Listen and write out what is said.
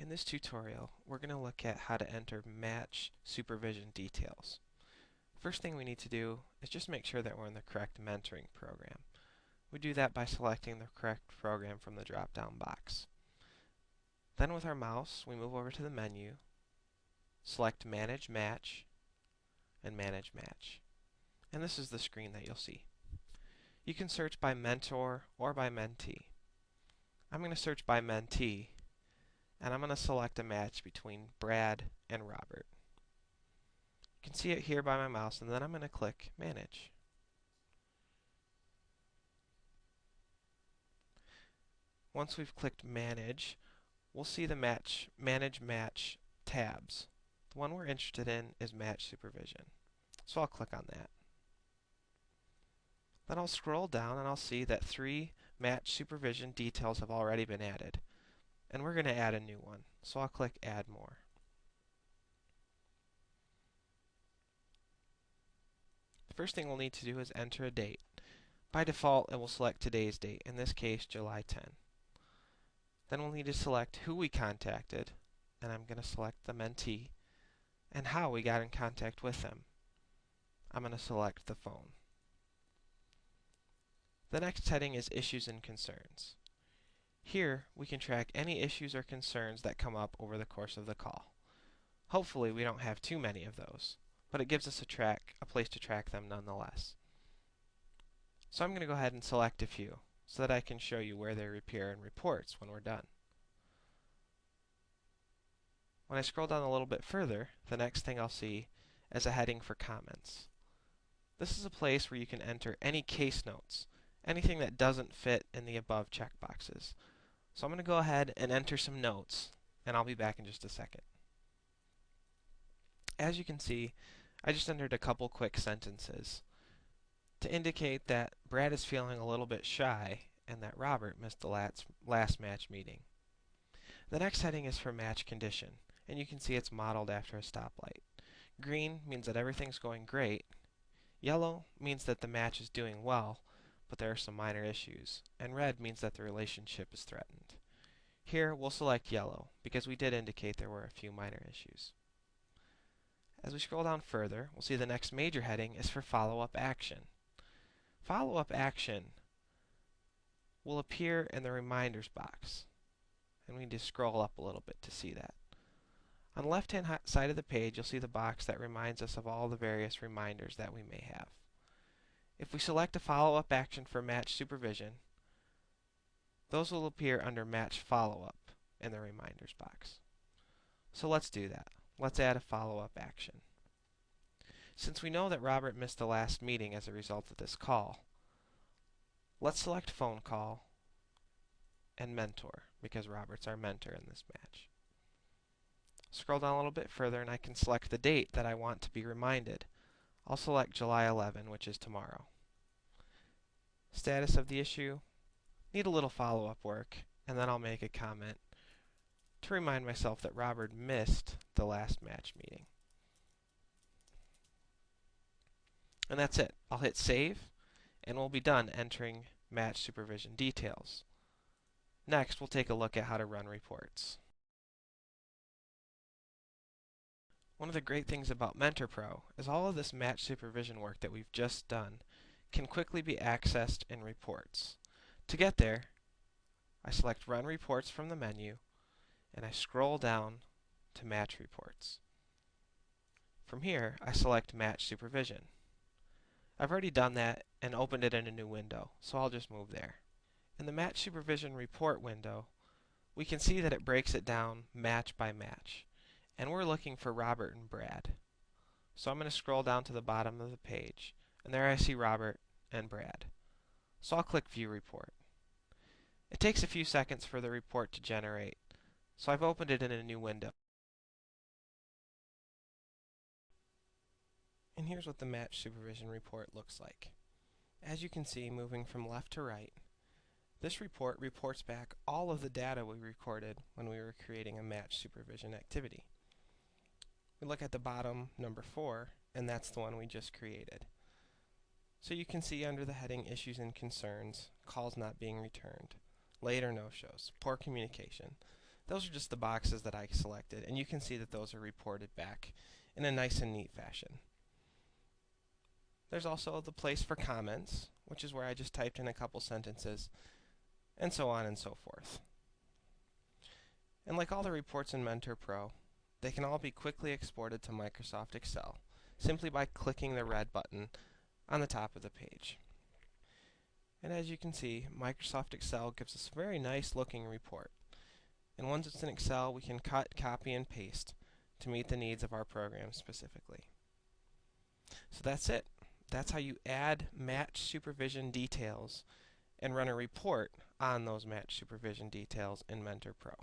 In this tutorial, we're going to look at how to enter match supervision details. First thing we need to do is just make sure that we're in the correct mentoring program. We do that by selecting the correct program from the drop-down box. Then with our mouse, we move over to the menu, select Manage Match, and Manage Match. And this is the screen that you'll see. You can search by mentor or by mentee. I'm going to search by mentee, and I'm going to select a match between Brad and Robert. You can see it here by my mouse, and then I'm going to click Manage. Once we've clicked Manage, we'll see the Manage Match tabs. The one we're interested in is Match Supervision. So I'll click on that. Then I'll scroll down and I'll see that 3 Match Supervision details have already been added. And we're going to add a new one. So I'll click Add More. The first thing we'll need to do is enter a date. By default, it will select today's date, in this case, July 10. Then we'll need to select who we contacted, and I'm going to select the mentee, and how we got in contact with them. I'm going to select the phone. The next heading is Issues and Concerns. Here, we can track any issues or concerns that come up over the course of the call. Hopefully, we don't have too many of those, but it gives us a place to track them nonetheless. So I'm going to go ahead and select a few so that I can show you where they appear in reports when we're done. When I scroll down a little bit further, the next thing I'll see is a heading for comments. This is a place where you can enter any case notes, anything that doesn't fit in the above checkboxes. So I'm going to go ahead and enter some notes, and I'll be back in just a second. As you can see, I just entered a couple quick sentences to indicate that Brad is feeling a little bit shy and that Robert missed the last match meeting. The next heading is for match condition, and you can see it's modeled after a stoplight. Green means that everything's going great. Yellow means that the match is doing well, but there are some minor issues. And red means that the relationship is threatened. Here, we'll select yellow, because we did indicate there were a few minor issues. As we scroll down further, we'll see the next major heading is for follow-up action. Follow-up action will appear in the reminders box, and we need to scroll up a little bit to see that. On the left-hand side of the page, you'll see the box that reminds us of all the various reminders that we may have. If we select a follow-up action for match supervision, those will appear under match follow-up in the reminders box. So let's do that. Let's add a follow-up action. Since we know that Robert missed the last meeting as a result of this call, let's select phone call and mentor, because Robert's our mentor in this match. Scroll down a little bit further and I can select the date that I want to be reminded. I'll select July 11, which is tomorrow. Status of the issue, need a little follow-up work, and then I'll make a comment to remind myself that Robert missed the last match meeting. And that's it. I'll hit save, and we'll be done entering match supervision details. Next, we'll take a look at how to run reports. One of the great things about MentorPRO is all of this match supervision work that we've just done can quickly be accessed in reports. To get there, I select Run Reports from the menu, and I scroll down to Match Reports. From here, I select Match Supervision. I've already done that and opened it in a new window, so I'll just move there. In the Match Supervision Report window, we can see that it breaks it down match by match. And we're looking for Robert and Brad. So I'm going to scroll down to the bottom of the page, and there I see Robert and Brad. So I'll click View Report. It takes a few seconds for the report to generate, so I've opened it in a new window. And here's what the Match Supervision Report looks like. As you can see, moving from left to right, this report reports back all of the data we recorded when we were creating a match supervision activity. We look at the bottom, number 4, and that's the one we just created. So you can see under the heading Issues and Concerns, calls not being returned, late or no-shows, poor communication. Those are just the boxes that I selected, and you can see that those are reported back in a nice and neat fashion. There's also the place for comments, which is where I just typed in a couple sentences, and so on and so forth. And like all the reports in MentorPRO, they can all be quickly exported to Microsoft Excel simply by clicking the red button on the top of the page. And as you can see, Microsoft Excel gives us a very nice looking report. And once it's in Excel, we can cut, copy, and paste to meet the needs of our program specifically. So that's it. That's how you add match supervision details and run a report on those match supervision details in MentorPRO.